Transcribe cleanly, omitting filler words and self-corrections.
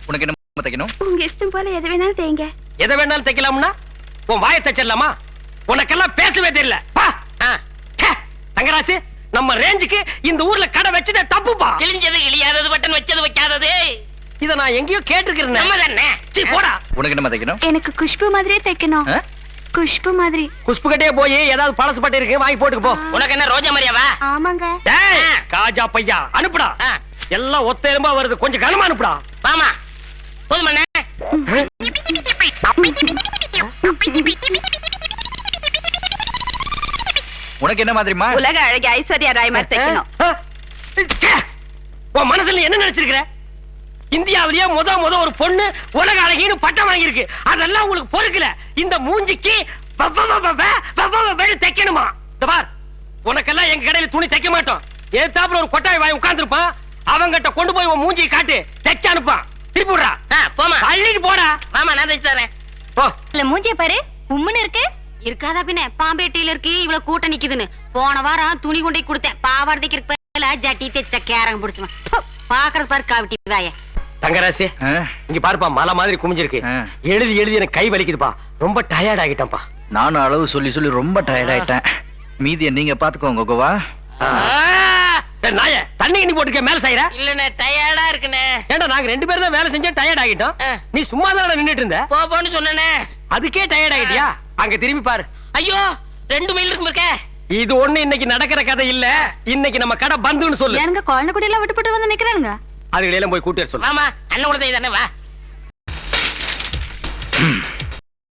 உனக்கு என்ன தைக்கணும்? உங்க இஷ்டம் போல எது வேணாலும் தேங்க. எதை வேணாலும் தைக்கலாம்னா உன் வாயை தைச்சிடலாமா? உனக்கெல்லாம் பேசவே தெரியல. தங்கராசு, நம்ம ரேஞ்சுக்கு இந்த ஊர்ல கடை வச்சதே தப்புப்பா. கிழிஞ்சது கிழியாதது, பட்டன் வச்சது வைக்காதது. இத நான் எங்கேயோ கேட்டிருக்கிறேன். நம்ம தானே. சீ போடா. உனக்கு என்ன தைக்கணும்? எனக்கு குஷ்பு மாதிரியே தைக்கணும். குஷ்பு மாதிரி. குஷ்பு கிட்டே போய் ஏதாவது பழசு பட்டு இருக்கு வாங்கி போட்டுக்கு போ. உனக்கு என்ன ரோஜா மரியாவா? ஆமாங்க. டேய் காஜா பையா அனுப்புடா. எல்லாம் ஒத்த எலும்பா வருது, கொஞ்சம் கனமா அனுப்புடா. வாமா. போதுமண்ணே. உனக்கு என்ன மாதிரிமா? உலக அழகி ஐஸ்வர்யா ராய் மாதிரி தைக்கணும். உன் மனசுல என்ன நினைச்சிருக்கிற? இந்தியாவிலேயே முத ஒரு பொண்ணு உலக அழகின்னு பட்டம் வாங்கியிருக்கு. அதெல்லாம் உங்களுக்கு பொறுக்கல. இந்த மூஞ்சிக்கு தைக்கணுமா? இந்த பார், உனக்கெல்லாம் எங்க கடையில துணி தைக்க மாட்டோம். ஏத்தாப்புல ஒரு கொட்டாய் வாங்கி உட்கார்ந்துருப்பான். அவங்கிட்ட கொண்டு போய் உன் மூஞ்சியை காட்டு, தைக்க அனுப்பான். திருப்பி விடுறா. போமா. அள்ளிட்டு போடா. மாமா நான் தைச்சு தரேன். போ. இல்ல மூஞ்சிய பாரு, உம்முன்னு இருக்கு. இருக்காதா பின்ன, பாம்பேட்டியில இருக்கு இவ்வளவு கூட்டம் நிக்குதுன்னு. போன வாரம் துணி கொண்டே கொடுத்தேன். பாவாடை தைக்கிறதுக்கு பதிலா ஜட்டி தைச்சிட்ட கேரங்க பிடிச்சுவேன். பாக்குறது பாரு காவிட்டி வாய. தங்கராசி, இங்க பாருப்பா, மலை மாதிரி குமிஞ்சிருக்கு. எழுதி எழுதி எனக்கு கை வலிக்குதுப்பா. ரொம்ப டயர்ட் ஆகிட்டேன்ப்பா. நானும் அளவு சொல்லி சொல்லி ரொம்ப டயர்ட் ஆயிட்டேன். மீதியை நீங்க பாத்துக்கோங்க கோவா. நாய தண்ணி கிண்ணி போட்டுக்க மேல சாயிரா. இல்லண்ணே டயர்டா இருக்குண்ணே. ஏண்டா நாங்க 2 பேரும் தான் வேலை செஞ்சோம், டயர்ட் ஆகிட்டோம். நீ சும்மா தான் நின்னுட்டு இருந்த. போன்னு சொன்னேனே. அதுக்கே டயர்ட் ஆகிட்டியா? அங்க திரும்பி பாரு. ஐயோ 2 மைல் இருக்கு இருக்க. இது ஒண்ணு இன்னைக்கு நடக்கிற கதை இல்ல. இன்னைக்கு நம்ம கடை பந்துன்னு சொல்லு. எனக்கு குழந்தை குட்டி எல்லாம் விட்டு போட்டு வந்து நிக்கிறானுங்க. அதுகளெல்லாம் போய் கூட்டி வர சொல்லு. ஆமா அண்ணன் கூட தானே வா.